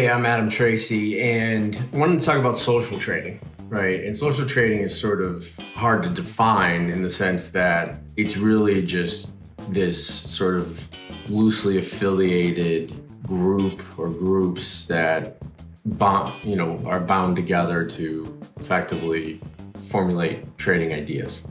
Hey, I'm Adam Tracy, and I wanted to talk about social trading, right? And social trading is sort of hard to define in the sense that it's really just this sort of loosely affiliated group or groups that are bound together to effectively formulate trading ideas.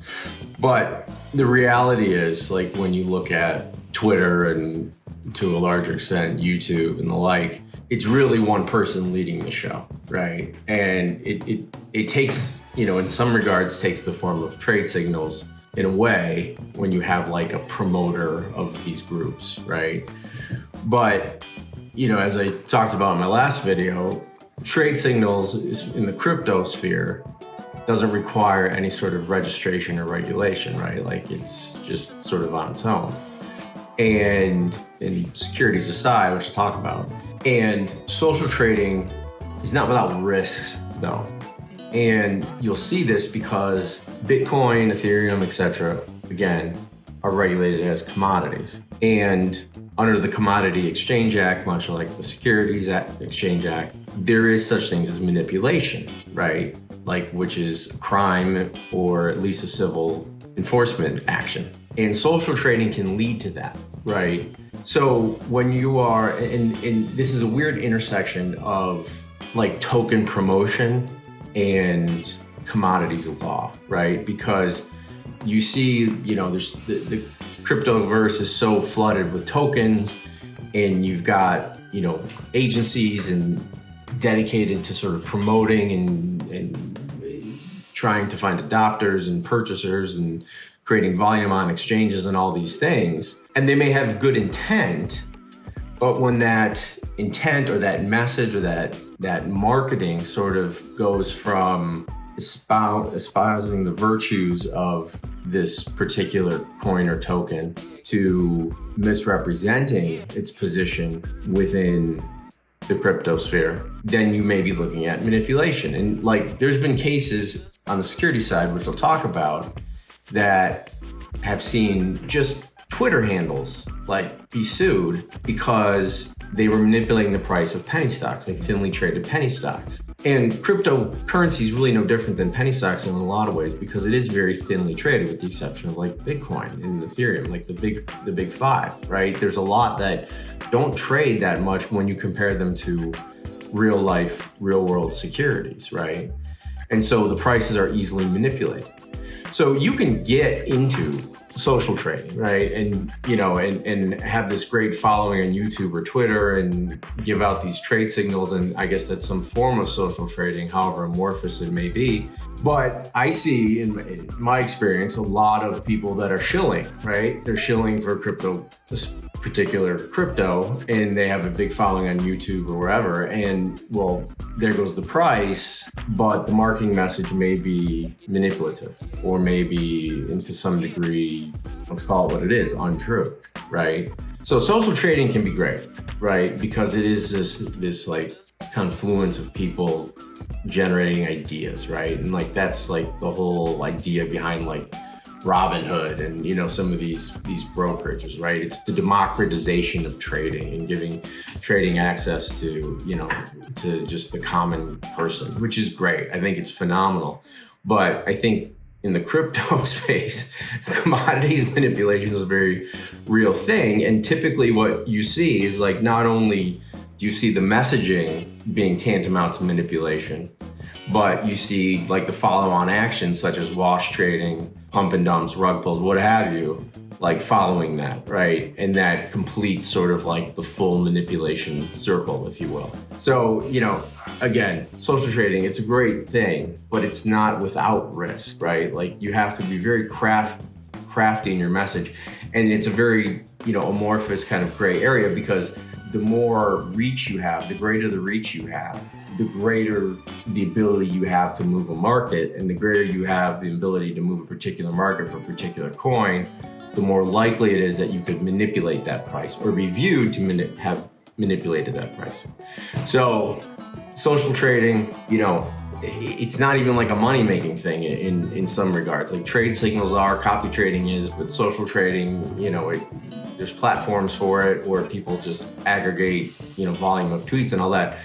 But the reality is, like, when you look at Twitter and to a larger extent YouTube and the like, it's really one person leading the show, right? And it takes, in some regards, takes the form of trade signals in a way when you have like a promoter of these groups, right? But, as I talked about in my last video, trade signals is in the crypto sphere doesn't require any sort of registration or regulation, right? Like, it's just sort of on its own. And securities aside, which I'll talk about. And social trading is not without risks, though. And you'll see this because Bitcoin, Ethereum, etc., again, are regulated as commodities. And under the Commodity Exchange Act, much like the Securities Exchange Act, there is such things as manipulation, right? Like, which is a crime or at least a civil enforcement action. And social trading can lead to that, right? So when you are, and this is a weird intersection of like token promotion and commodities law, right? Because you see, there's the cryptoverse is so flooded with tokens, and you've got, agencies and dedicated to sort of promoting and trying to find adopters and purchasers and creating volume on exchanges and all these things. And they may have good intent, but when that intent or that message or that marketing sort of goes from espousing the virtues of this particular coin or token to misrepresenting its position within the crypto sphere, then you may be looking at manipulation. And like, there's been cases on the security side, which I'll talk about, that have seen just Twitter handles like be sued because they were manipulating the price of penny stocks, like thinly traded penny stocks. And cryptocurrency is really no different than penny stocks in a lot of ways, because it is very thinly traded, with the exception of like Bitcoin and Ethereum, like the big five, right? There's a lot that don't trade that much when you compare them to real world securities, right? And so the prices are easily manipulated. So you can get into social trading, right? And, and have this great following on YouTube or Twitter and give out these trade signals. And I guess that's some form of social trading, however amorphous it may be. But I see in my experience, a lot of people that are shilling, right? They're shilling for crypto, this particular crypto, and they have a big following on YouTube or wherever. And well, there goes the price, but the marketing message may be manipulative, or maybe, and to some degree, let's call it what it is, untrue, right? So social trading can be great, right? Because it is this like confluence of people generating ideas, right? And like, that's like the whole idea behind like Robinhood and, some of these brokerages, right? It's the democratization of trading and giving trading access to, to just the common person, which is great. I think it's phenomenal. But I think in the crypto space, commodities manipulation is a very real thing. And typically what you see is like, not only do you see the messaging being tantamount to manipulation, but you see like the follow-on actions such as wash trading, pump and dumps, rug pulls, what have you, like following that, right? And that completes sort of like the full manipulation circle, if you will. So, again, social trading, it's a great thing, but it's not without risk, right? Like, you have to be very crafty in your message. And it's a very, amorphous kind of gray area, because the more reach you have, the greater the reach you have, the greater the ability you have to move a market, and the greater you have the ability to move a particular market for a particular coin, the more likely it is that you could manipulate that price or be viewed to have manipulated that price. So social trading, it's not even like a money-making thing in some regards. Like, trade signals are, copy trading is, but social trading, there's platforms for it where people just aggregate, volume of tweets and all that.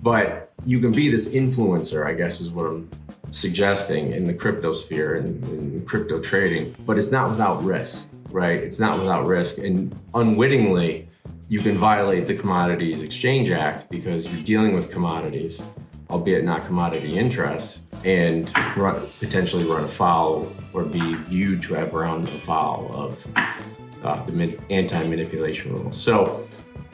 But you can be this influencer, I guess is what I'm suggesting, in the crypto sphere and in crypto trading, but it's not without risk, right? It's not without risk. And unwittingly, you can violate the Commodities Exchange Act because you're dealing with commodities, albeit not commodity interests, and potentially run afoul or be viewed to have run afoul of the anti-manipulation rules. So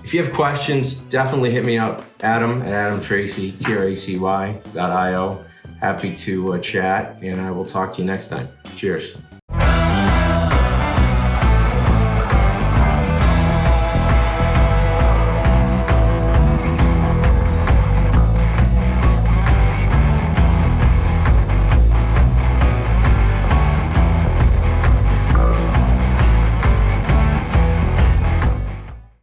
if you have questions, definitely hit me up, Adam at AdamTracy, TRACY.io. Happy to chat, and I will talk to you next time. Cheers.